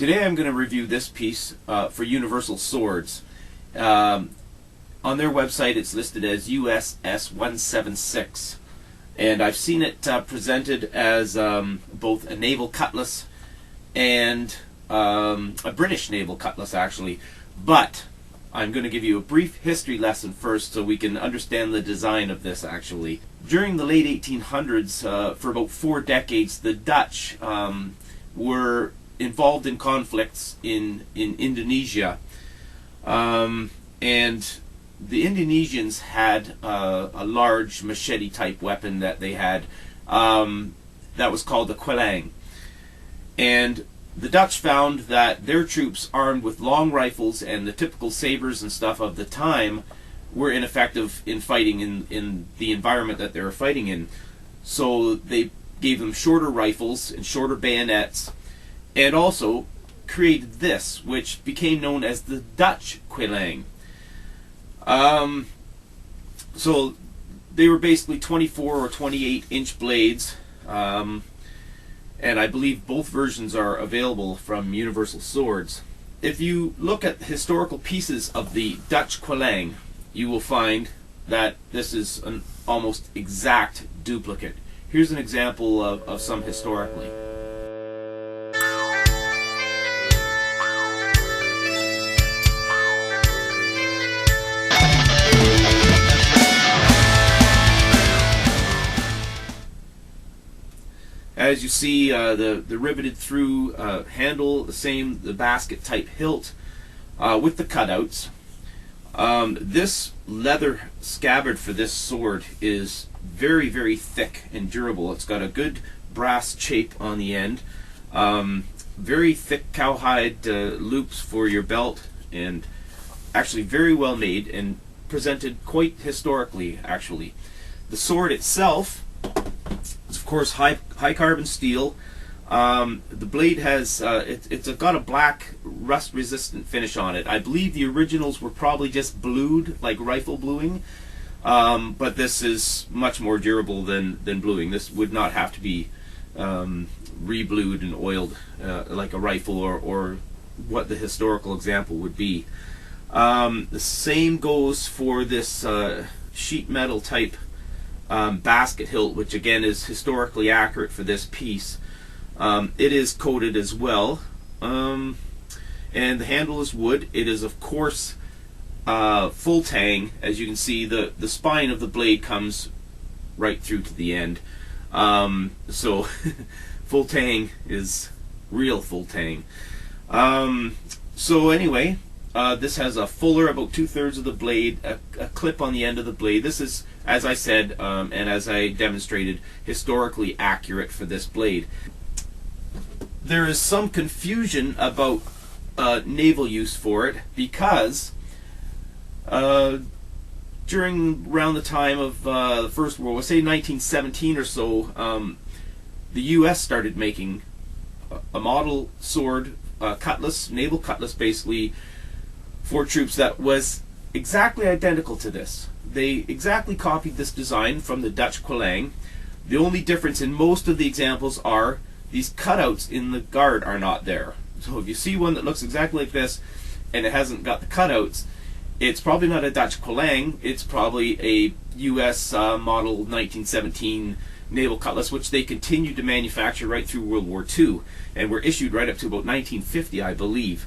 Today I'm going to review this piece for Universal Swords. On their website it's listed as USS 176, and I've seen it presented as both a naval cutlass and a British naval cutlass actually, but I'm going to give you a brief history lesson first so we can understand the design of this actually. During the late 1800s, for about 4 decades, the Dutch were involved in conflicts in Indonesia, and the Indonesians had a large machete type weapon that they had that was called the quelang, and the Dutch found that their troops armed with long rifles and the typical sabers and stuff of the time were ineffective in fighting in the environment that they were fighting in, so they gave them shorter rifles and shorter bayonets, and also created this, which became known as the Dutch quelang. So they were basically 24 or 28 inch blades, and I believe both versions are available from Universal Swords. If you look at historical pieces of the Dutch quelang, you will find that this is an almost exact duplicate. Here's an example of some historically. As you see, the riveted through handle, the basket type hilt with the cutouts. This leather scabbard for this sword is very, very thick and durable. It's got a good brass shape on the end. Very thick cowhide loops for your belt, and actually very well made and presented quite historically actually. The sword itself, of course, high carbon steel. The blade has it's got a black rust resistant finish on it. I believe the originals were probably just blued, like rifle bluing, but this is much more durable than bluing. This would not have to be reblued and oiled like a rifle or what the historical example would be. The same goes for this sheet metal type basket hilt, which again is historically accurate for this piece. It is coated as well, and the handle is wood. It is of course full tang. As you can see, the spine of the blade comes right through to the end, so full tang is real full tang. So anyway, this has a fuller, about 2/3 of the blade, a clip on the end of the blade. This is, as I said, and as I demonstrated, historically accurate for this blade. There is some confusion about naval use for it because during around the time of the First World War, say 1917 or so, the U.S. started making a model sword, cutlass, naval cutlass basically, for troops that was exactly identical to this. They exactly copied this design from the Dutch quelang. The only difference in most of the examples are these cutouts in the guard are not there. So if you see one that looks exactly like this and it hasn't got the cutouts, it's probably not a Dutch quelang, it's probably a US model 1917 naval cutlass, which they continued to manufacture right through World War II and were issued right up to about 1950, I believe.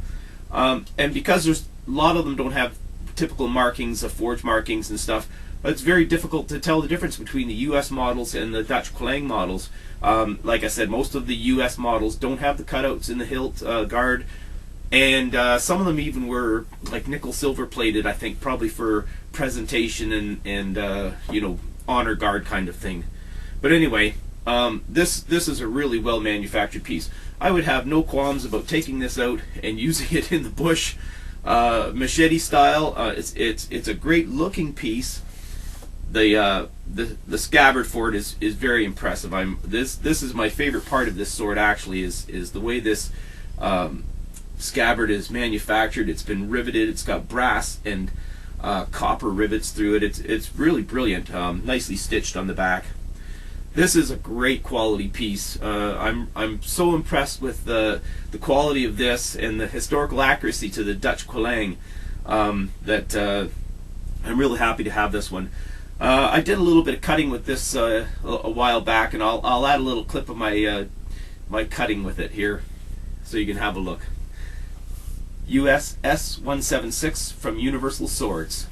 And because there's a lot of them don't have typical markings of forge markings and stuff, it's very difficult to tell the difference between the US models and the Dutch quelang models. Like I said, most of the US models don't have the cutouts in the hilt guard, and some of them even were like nickel silver plated, I think, probably for presentation and you know, honor guard kind of thing. But anyway, this is a really well manufactured piece. I would have no qualms about taking this out and using it in the bush, machete style. It's a great looking piece. The scabbard for it is very impressive. This is my favorite part of this sword actually, is the way this scabbard is manufactured. It's been riveted. It's got brass and copper rivets through it. It's really brilliant. Nicely stitched on the back. This is a great quality piece. I'm so impressed with the quality of this and the historical accuracy to the Dutch Quelang that I'm really happy to have this one. I did a little bit of cutting with this a while back, and I'll add a little clip of my my cutting with it here, so you can have a look. US S176 from Universal Swords.